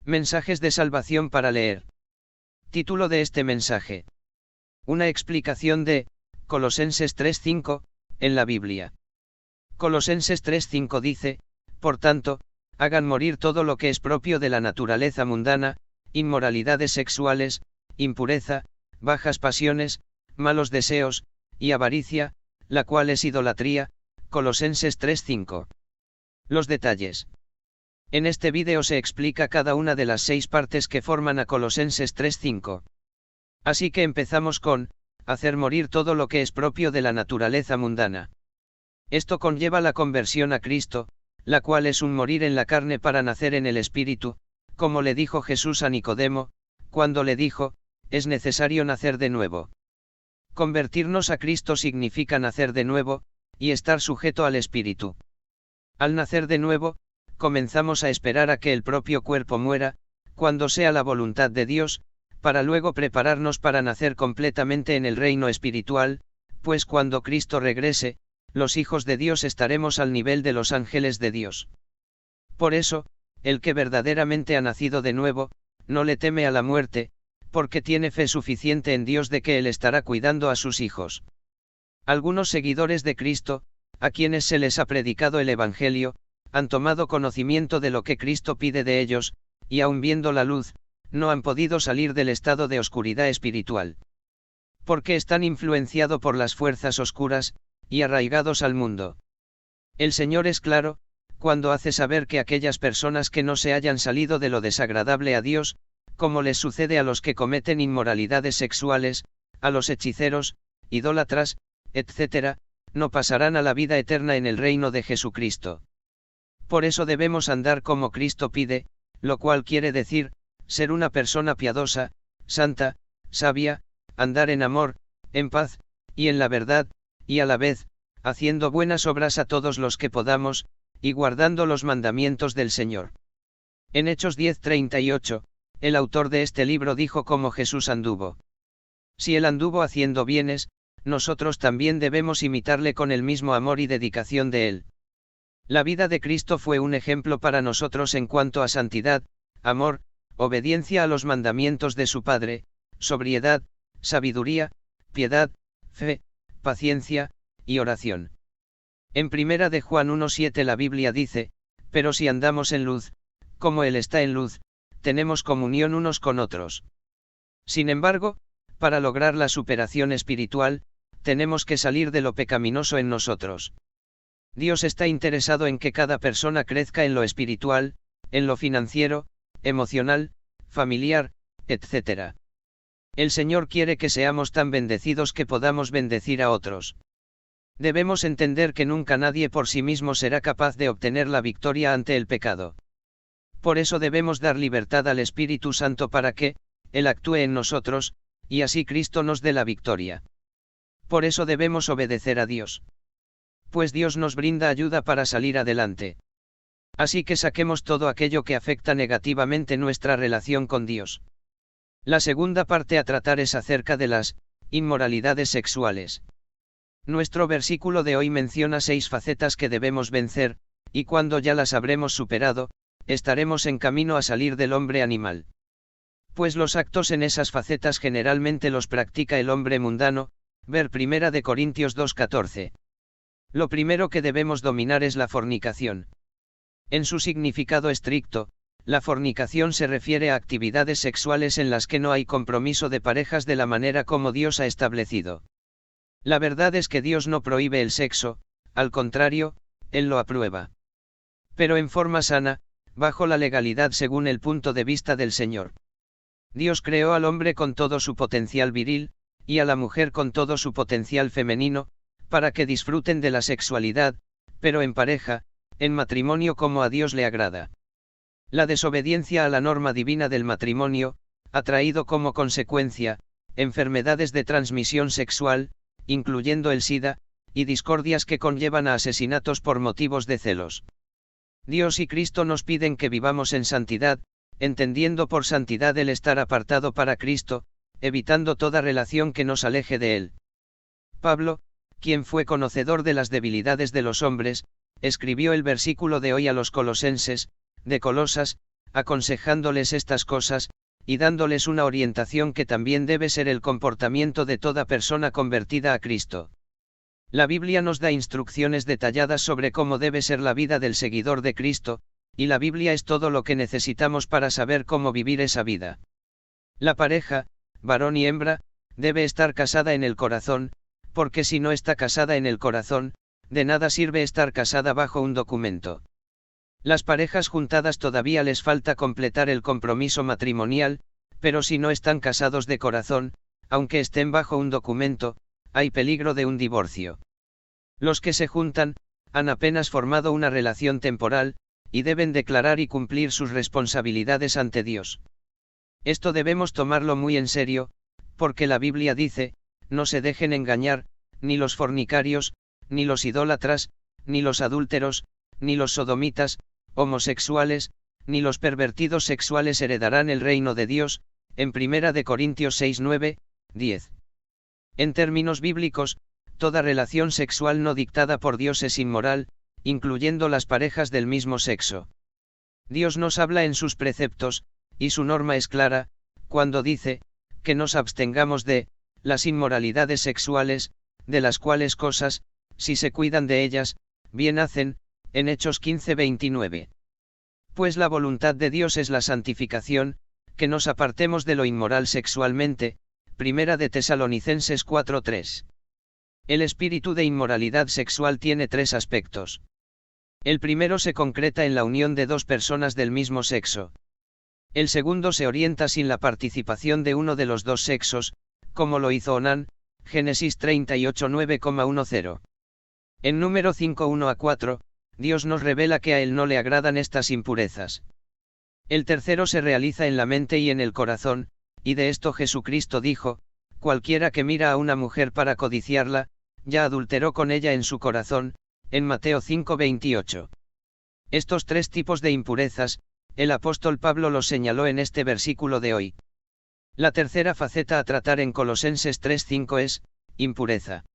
Mensajes de salvación para leer. Título de este mensaje. Una explicación de Colosenses 3:5 en la Biblia. Colosenses 3:5 dice, por tanto, hagan morir todo lo que es propio de la naturaleza mundana, inmoralidades sexuales, impureza, bajas pasiones, malos deseos, y avaricia, la cual es idolatría. Colosenses 3:5. Los detalles. En este vídeo se explica cada una de las 6 partes que forman a Colosenses 3:5. Así que empezamos con, hacer morir todo lo que es propio de la naturaleza mundana. Esto conlleva la conversión a Cristo, la cual es un morir en la carne para nacer en el Espíritu, como le dijo Jesús a Nicodemo, cuando le dijo, es necesario nacer de nuevo. Convertirnos a Cristo significa nacer de nuevo, y estar sujeto al Espíritu. Al nacer de nuevo, comenzamos a esperar a que el propio cuerpo muera, cuando sea la voluntad de Dios, para luego prepararnos para nacer completamente en el reino espiritual, pues cuando Cristo regrese, los hijos de Dios estaremos al nivel de los ángeles de Dios. Por eso, el que verdaderamente ha nacido de nuevo, no le teme a la muerte, porque tiene fe suficiente en Dios de que Él estará cuidando a sus hijos. Algunos seguidores de Cristo, a quienes se les ha predicado el Evangelio, han tomado conocimiento de lo que Cristo pide de ellos, y aun viendo la luz, no han podido salir del estado de oscuridad espiritual. Porque están influenciados por las fuerzas oscuras, y arraigados al mundo. El Señor es claro, cuando hace saber que aquellas personas que no se hayan salido de lo desagradable a Dios, como les sucede a los que cometen inmoralidades sexuales, a los hechiceros, idólatras, etc., no pasarán a la vida eterna en el reino de Jesucristo. Por eso debemos andar como Cristo pide, lo cual quiere decir, ser una persona piadosa, santa, sabia, andar en amor, en paz, y en la verdad, y a la vez, haciendo buenas obras a todos los que podamos, y guardando los mandamientos del Señor. En Hechos 10:38, el autor de este libro dijo cómo Jesús anduvo. Si Él anduvo haciendo bienes, nosotros también debemos imitarle con el mismo amor y dedicación de Él. La vida de Cristo fue un ejemplo para nosotros en cuanto a santidad, amor, obediencia a los mandamientos de su Padre, sobriedad, sabiduría, piedad, fe, paciencia, y oración. En 1 de Juan 1:7 la Biblia dice, pero si andamos en luz, como Él está en luz, tenemos comunión unos con otros. Sin embargo, para lograr la superación espiritual, tenemos que salir de lo pecaminoso en nosotros. Dios está interesado en que cada persona crezca en lo espiritual, en lo financiero, emocional, familiar, etc. El Señor quiere que seamos tan bendecidos que podamos bendecir a otros. Debemos entender que nunca nadie por sí mismo será capaz de obtener la victoria ante el pecado. Por eso debemos dar libertad al Espíritu Santo para que, Él actúe en nosotros, y así Cristo nos dé la victoria. Por eso debemos obedecer a Dios. Pues Dios nos brinda ayuda para salir adelante. Así que saquemos todo aquello que afecta negativamente nuestra relación con Dios. La segunda parte a tratar es acerca de las inmoralidades sexuales. Nuestro versículo de hoy menciona 6 facetas que debemos vencer, y cuando ya las habremos superado, estaremos en camino a salir del hombre animal. Pues los actos en esas facetas generalmente los practica el hombre mundano, ver 1 de Corintios 2:14. Lo primero que debemos dominar es la fornicación. En su significado estricto, la fornicación se refiere a actividades sexuales en las que no hay compromiso de parejas de la manera como Dios ha establecido. La verdad es que Dios no prohíbe el sexo, al contrario, Él lo aprueba. Pero en forma sana, bajo la legalidad según el punto de vista del Señor. Dios creó al hombre con todo su potencial viril, y a la mujer con todo su potencial femenino, para que disfruten de la sexualidad, pero en pareja, en matrimonio como a Dios le agrada. La desobediencia a la norma divina del matrimonio, ha traído como consecuencia, enfermedades de transmisión sexual, incluyendo el SIDA, y discordias que conllevan a asesinatos por motivos de celos. Dios y Cristo nos piden que vivamos en santidad, entendiendo por santidad el estar apartado para Cristo, evitando toda relación que nos aleje de Él. Pablo, quien fue conocedor de las debilidades de los hombres, escribió el versículo de hoy a los colosenses, de Colosas, aconsejándoles estas cosas, y dándoles una orientación que también debe ser el comportamiento de toda persona convertida a Cristo. La Biblia nos da instrucciones detalladas sobre cómo debe ser la vida del seguidor de Cristo, y la Biblia es todo lo que necesitamos para saber cómo vivir esa vida. La pareja, varón y hembra, debe estar casada en el corazón, porque si no está casada en el corazón, de nada sirve estar casada bajo un documento. Las parejas juntadas todavía les falta completar el compromiso matrimonial, pero si no están casados de corazón, aunque estén bajo un documento, hay peligro de un divorcio. Los que se juntan, han apenas formado una relación temporal, y deben declarar y cumplir sus responsabilidades ante Dios. Esto debemos tomarlo muy en serio, porque la Biblia dice, no se dejen engañar, ni los fornicarios, ni los idólatras, ni los adúlteros, ni los sodomitas, homosexuales, ni los pervertidos sexuales heredarán el reino de Dios, en 1 Corintios 6, 9, 10. En términos bíblicos, toda relación sexual no dictada por Dios es inmoral, incluyendo las parejas del mismo sexo. Dios nos habla en sus preceptos, y su norma es clara, cuando dice, que nos abstengamos de las inmoralidades sexuales, de las cuales cosas, si se cuidan de ellas, bien hacen, en Hechos 15:29. Pues la voluntad de Dios es la santificación, que nos apartemos de lo inmoral sexualmente, 1 de Tesalonicenses 4:3. El espíritu de inmoralidad sexual tiene tres aspectos. El primero se concreta en la unión de dos personas del mismo sexo. El segundo se orienta sin la participación de uno de los dos sexos, como lo hizo Onán, Génesis 38:9,10. En número 5:1-4, Dios nos revela que a Él no le agradan estas impurezas. El tercero se realiza en la mente y en el corazón, y de esto Jesucristo dijo, cualquiera que mira a una mujer para codiciarla, ya adulteró con ella en su corazón, en Mateo 5:28. Estos tres tipos de impurezas, el apóstol Pablo los señaló en este versículo de hoy. La tercera faceta a tratar en Colosenses 3:5 es, impureza.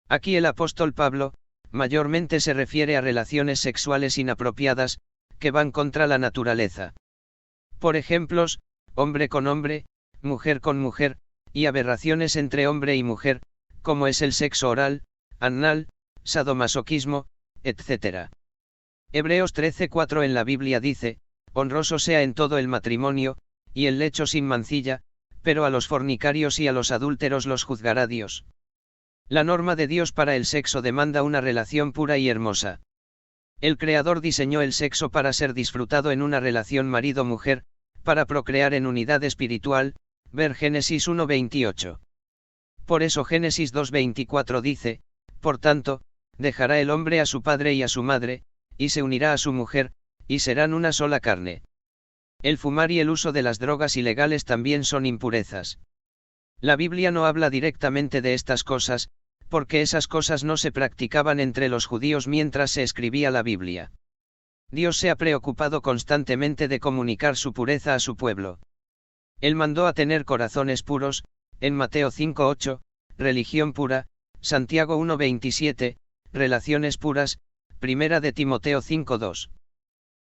Aquí el apóstol Pablo, mayormente se refiere a relaciones sexuales inapropiadas, que van contra la naturaleza. Por ejemplos, hombre con hombre, mujer con mujer, y aberraciones entre hombre y mujer, como es el sexo oral, anal, sadomasoquismo, etc. Hebreos 13:4 en la Biblia dice, honroso sea en todo el matrimonio, y el lecho sin mancilla, pero a los fornicarios y a los adúlteros los juzgará Dios. La norma de Dios para el sexo demanda una relación pura y hermosa. El Creador diseñó el sexo para ser disfrutado en una relación marido-mujer, para procrear en unidad espiritual, ver Génesis 1:28. Por eso Génesis 2:24 dice, por tanto, dejará el hombre a su padre y a su madre, y se unirá a su mujer, y serán una sola carne. El fumar y el uso de las drogas ilegales también son impurezas. La Biblia no habla directamente de estas cosas, porque esas cosas no se practicaban entre los judíos mientras se escribía la Biblia. Dios se ha preocupado constantemente de comunicar su pureza a su pueblo. Él mandó a tener corazones puros, en Mateo 5:8, religión pura, Santiago 1:27, relaciones puras, 1 de Timoteo 5:2.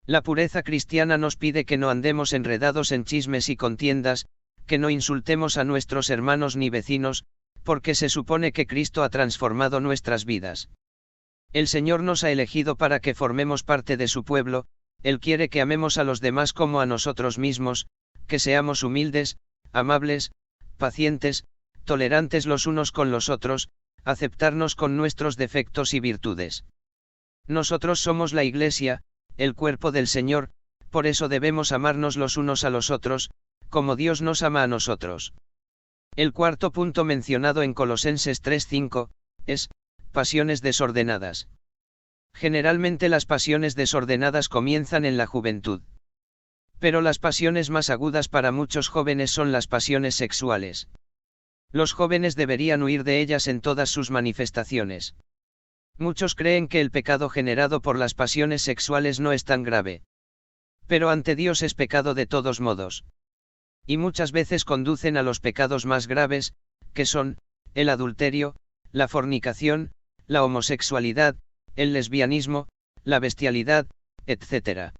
La pureza cristiana nos pide que no andemos enredados en chismes y contiendas, que no insultemos a nuestros hermanos ni vecinos, porque se supone que Cristo ha transformado nuestras vidas. El Señor nos ha elegido para que formemos parte de su pueblo, Él quiere que amemos a los demás como a nosotros mismos, que seamos humildes, amables, pacientes, tolerantes los unos con los otros, aceptarnos con nuestros defectos y virtudes. Nosotros somos la Iglesia, el cuerpo del Señor, por eso debemos amarnos los unos a los otros, como Dios nos ama a nosotros. El cuarto punto mencionado en Colosenses 3:5, es, pasiones desordenadas. Generalmente las pasiones desordenadas comienzan en la juventud. Pero las pasiones más agudas para muchos jóvenes son las pasiones sexuales. Los jóvenes deberían huir de ellas en todas sus manifestaciones. Muchos creen que el pecado generado por las pasiones sexuales no es tan grave. Pero ante Dios es pecado de todos modos. Y muchas veces conducen a los pecados más graves, que son, el adulterio, la fornicación, la homosexualidad, el lesbianismo, la bestialidad, etc.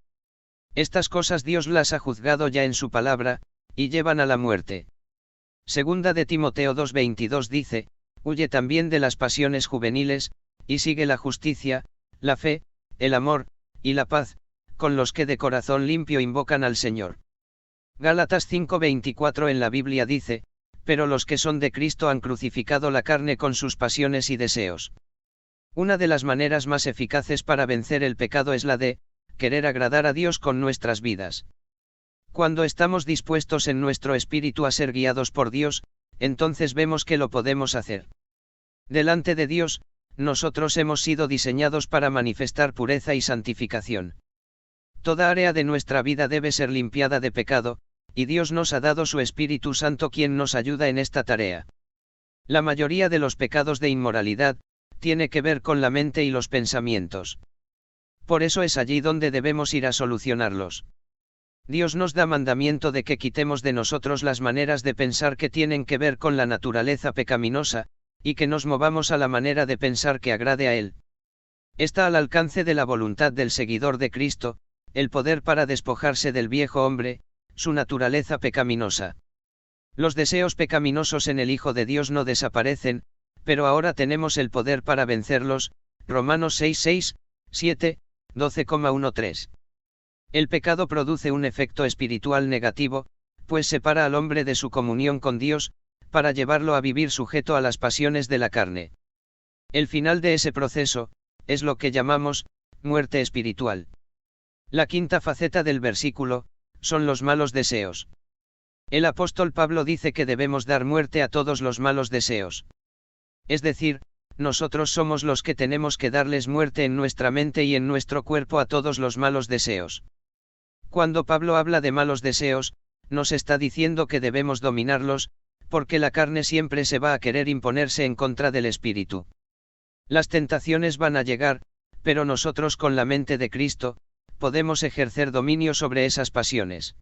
Estas cosas Dios las ha juzgado ya en su palabra, y llevan a la muerte. Segunda de Timoteo 2:22 dice, huye también de las pasiones juveniles, y sigue la justicia, la fe, el amor, y la paz, con los que de corazón limpio invocan al Señor. Gálatas 5:24 en la Biblia dice, pero los que son de Cristo han crucificado la carne con sus pasiones y deseos. Una de las maneras más eficaces para vencer el pecado es la de querer agradar a Dios con nuestras vidas. Cuando estamos dispuestos en nuestro espíritu a ser guiados por Dios, entonces vemos que lo podemos hacer. Delante de Dios, nosotros hemos sido diseñados para manifestar pureza y santificación. Toda área de nuestra vida debe ser limpiada de pecado, y Dios nos ha dado su Espíritu Santo quien nos ayuda en esta tarea. La mayoría de los pecados de inmoralidad, tiene que ver con la mente y los pensamientos. Por eso es allí donde debemos ir a solucionarlos. Dios nos da mandamiento de que quitemos de nosotros las maneras de pensar que tienen que ver con la naturaleza pecaminosa, y que nos movamos a la manera de pensar que agrade a Él. Está al alcance de la voluntad del seguidor de Cristo, el poder para despojarse del viejo hombre, su naturaleza pecaminosa. Los deseos pecaminosos en el Hijo de Dios no desaparecen, pero ahora tenemos el poder para vencerlos, Romanos 6:6, 7, 12,13. El pecado produce un efecto espiritual negativo, pues separa al hombre de su comunión con Dios, para llevarlo a vivir sujeto a las pasiones de la carne. El final de ese proceso, es lo que llamamos, muerte espiritual. La quinta faceta del versículo, son los malos deseos. El apóstol Pablo dice que debemos dar muerte a todos los malos deseos. Es decir, nosotros somos los que tenemos que darles muerte en nuestra mente y en nuestro cuerpo a todos los malos deseos. Cuando Pablo habla de malos deseos, nos está diciendo que debemos dominarlos, porque la carne siempre se va a querer imponerse en contra del espíritu. Las tentaciones van a llegar, pero nosotros con la mente de Cristo, podemos ejercer dominio sobre esas pasiones.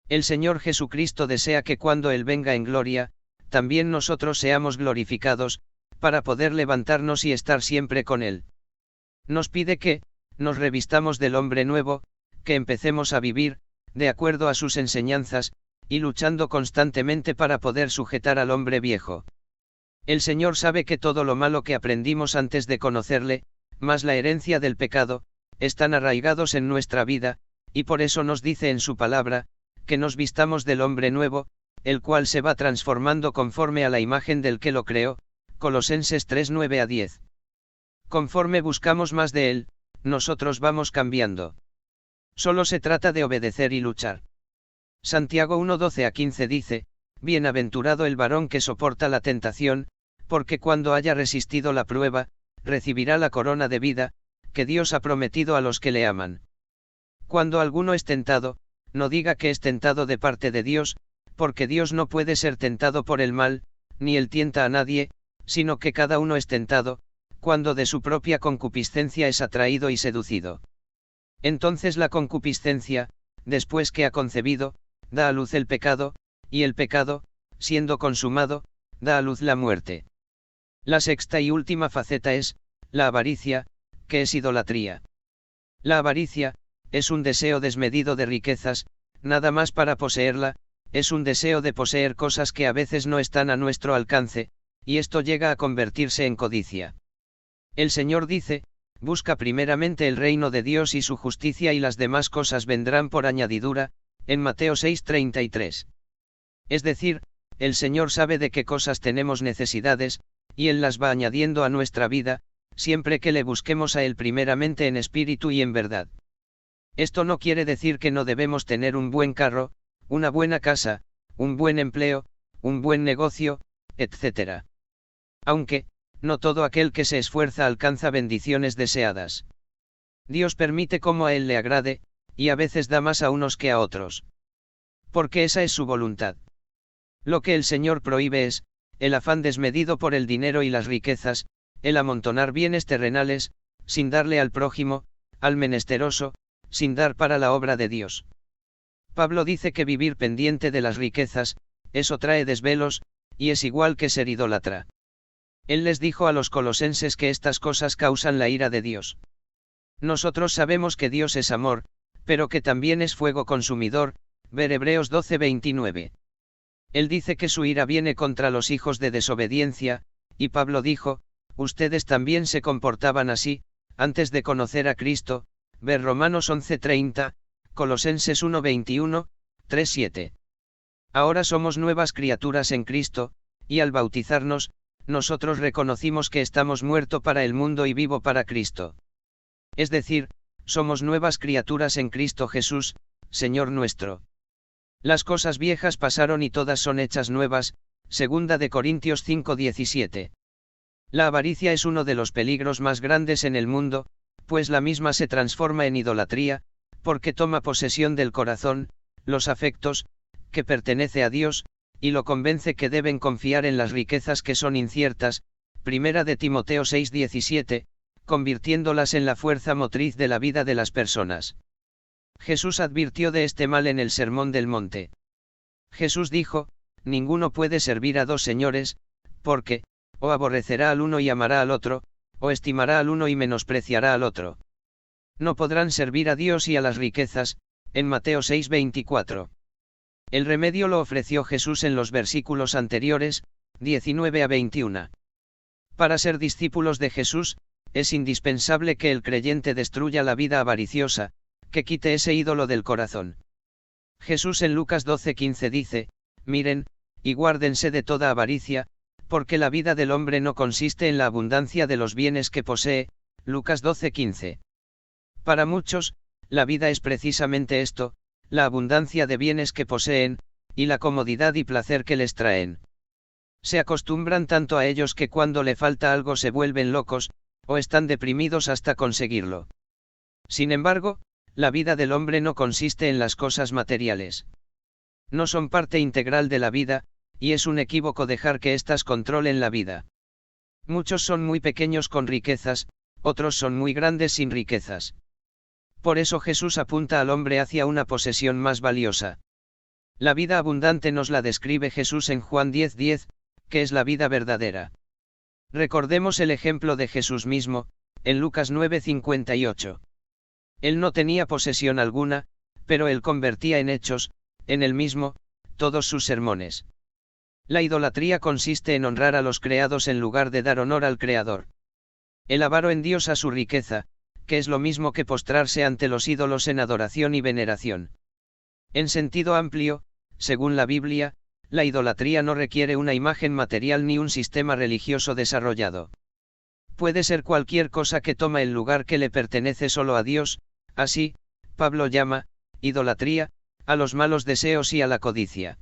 El Señor Jesucristo desea que cuando Él venga en gloria, también nosotros seamos glorificados, para poder levantarnos y estar siempre con Él. Nos pide que, nos revistamos del hombre nuevo, que empecemos a vivir, de acuerdo a sus enseñanzas, y luchando constantemente para poder sujetar al hombre viejo. El Señor sabe que todo lo malo que aprendimos antes de conocerle, más la herencia del pecado, están arraigados en nuestra vida, y por eso nos dice en su palabra, que nos vistamos del hombre nuevo, el cual se va transformando conforme a la imagen del que lo creó, Colosenses 3:9-10. Conforme buscamos más de Él, nosotros vamos cambiando. Solo se trata de obedecer y luchar. Santiago 1:12-15 dice, bienaventurado el varón que soporta la tentación, porque cuando haya resistido la prueba, recibirá la corona de vida, que Dios ha prometido a los que le aman. Cuando alguno es tentado, no diga que es tentado de parte de Dios, porque Dios no puede ser tentado por el mal, ni él tienta a nadie, sino que cada uno es tentado, cuando de su propia concupiscencia es atraído y seducido. Entonces la concupiscencia, después que ha concebido, da a luz el pecado, y el pecado, siendo consumado, da a luz la muerte. La sexta y última faceta es, la avaricia, que es idolatría. La avaricia, es un deseo desmedido de riquezas, nada más para poseerla, es un deseo de poseer cosas que a veces no están a nuestro alcance, y esto llega a convertirse en codicia. El Señor dice, busca primeramente el reino de Dios y su justicia y las demás cosas vendrán por añadidura, en Mateo 6:33. Es decir, el Señor sabe de qué cosas tenemos necesidades, y Él las va añadiendo a nuestra vida, siempre que le busquemos a Él primeramente en espíritu y en verdad. Esto no quiere decir que no debemos tener un buen carro, una buena casa, un buen empleo, un buen negocio, etc. Aunque, no todo aquel que se esfuerza alcanza bendiciones deseadas. Dios permite como a Él le agrade, y a veces da más a unos que a otros. Porque esa es su voluntad. Lo que el Señor prohíbe es, el afán desmedido por el dinero y las riquezas, el amontonar bienes terrenales, sin darle al prójimo, al menesteroso, sin dar para la obra de Dios. Pablo dice que vivir pendiente de las riquezas, eso trae desvelos, y es igual que ser idólatra. Él les dijo a los colosenses que estas cosas causan la ira de Dios. Nosotros sabemos que Dios es amor, pero que también es fuego consumidor, ver Hebreos 12:29. Él dice que su ira viene contra los hijos de desobediencia, y Pablo dijo, ustedes también se comportaban así, antes de conocer a Cristo, ver Romanos 11:30, Colosenses 1:21, 3:7. Ahora somos nuevas criaturas en Cristo, y al bautizarnos, nosotros reconocimos que estamos muerto para el mundo y vivo para Cristo. Es decir, somos nuevas criaturas en Cristo Jesús, Señor nuestro. Las cosas viejas pasaron y todas son hechas nuevas, 2 de Corintios 5:17. La avaricia es uno de los peligros más grandes en el mundo, pues la misma se transforma en idolatría, porque toma posesión del corazón, los afectos, que pertenece a Dios, y lo convence que deben confiar en las riquezas que son inciertas, 1 de Timoteo 6:17, convirtiéndolas en la fuerza motriz de la vida de las personas. Jesús advirtió de este mal en el Sermón del Monte. Jesús dijo, ninguno puede servir a dos señores, porque, o aborrecerá al uno y amará al otro, o estimará al uno y menospreciará al otro. No podrán servir a Dios y a las riquezas, en Mateo 6:24. El remedio lo ofreció Jesús en los versículos anteriores, 19 a 21. Para ser discípulos de Jesús, es indispensable que el creyente destruya la vida avariciosa, que quite ese ídolo del corazón. Jesús en Lucas 12:15 dice, miren, y guárdense de toda avaricia, porque la vida del hombre no consiste en la abundancia de los bienes que posee, Lucas 12:15. Para muchos, la vida es precisamente esto, la abundancia de bienes que poseen, y la comodidad y placer que les traen. Se acostumbran tanto a ellos que cuando le falta algo se vuelven locos, o están deprimidos hasta conseguirlo. Sin embargo, la vida del hombre no consiste en las cosas materiales. No son parte integral de la vida, y es un equívoco dejar que éstas controlen la vida. Muchos son muy pequeños con riquezas, otros son muy grandes sin riquezas. Por eso Jesús apunta al hombre hacia una posesión más valiosa. La vida abundante nos la describe Jesús en Juan 10:10, que es la vida verdadera. Recordemos el ejemplo de Jesús mismo, en Lucas 9:58. Él no tenía posesión alguna, pero él convertía en hechos, en él mismo, todos sus sermones. La idolatría consiste en honrar a los creados en lugar de dar honor al Creador. El avaro en Dios a su riqueza, que es lo mismo que postrarse ante los ídolos en adoración y veneración. En sentido amplio, según la Biblia, la idolatría no requiere una imagen material ni un sistema religioso desarrollado. Puede ser cualquier cosa que toma el lugar que le pertenece solo a Dios, así, Pablo llama, idolatría, a los malos deseos y a la codicia.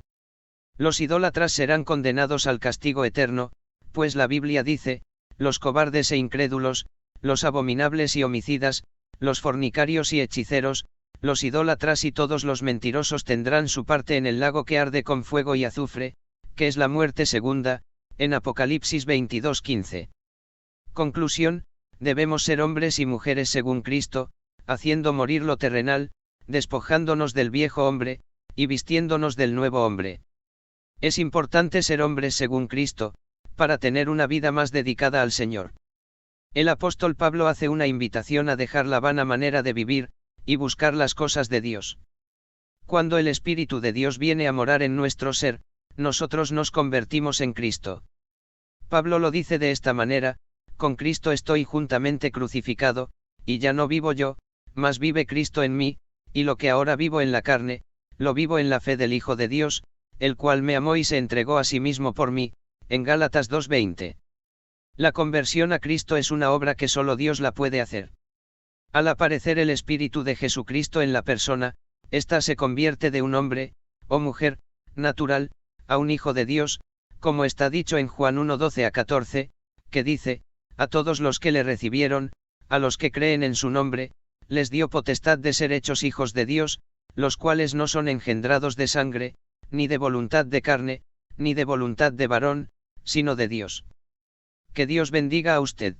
Los idólatras serán condenados al castigo eterno, pues la Biblia dice, los cobardes e incrédulos, los abominables y homicidas, los fornicarios y hechiceros, los idólatras y todos los mentirosos tendrán su parte en el lago que arde con fuego y azufre, que es la muerte segunda, en Apocalipsis 22:15. Conclusión, debemos ser hombres y mujeres según Cristo, haciendo morir lo terrenal, despojándonos del viejo hombre, y vistiéndonos del nuevo hombre. Es importante ser hombres según Cristo, para tener una vida más dedicada al Señor. El apóstol Pablo hace una invitación a dejar la vana manera de vivir, y buscar las cosas de Dios. Cuando el Espíritu de Dios viene a morar en nuestro ser, nosotros nos convertimos en Cristo. Pablo lo dice de esta manera, con Cristo estoy juntamente crucificado, y ya no vivo yo, mas vive Cristo en mí, y lo que ahora vivo en la carne, lo vivo en la fe del Hijo de Dios, el cual me amó y se entregó a sí mismo por mí, en Gálatas 2:20. La conversión a Cristo es una obra que solo Dios la puede hacer. Al aparecer el Espíritu de Jesucristo en la persona, ésta se convierte de un hombre, o mujer, natural, a un hijo de Dios, como está dicho en Juan 1:12-14, que dice, a todos los que le recibieron, a los que creen en su nombre, les dio potestad de ser hechos hijos de Dios, los cuales no son engendrados de sangre, ni de voluntad de carne, ni de voluntad de varón, sino de Dios. Que Dios bendiga a usted.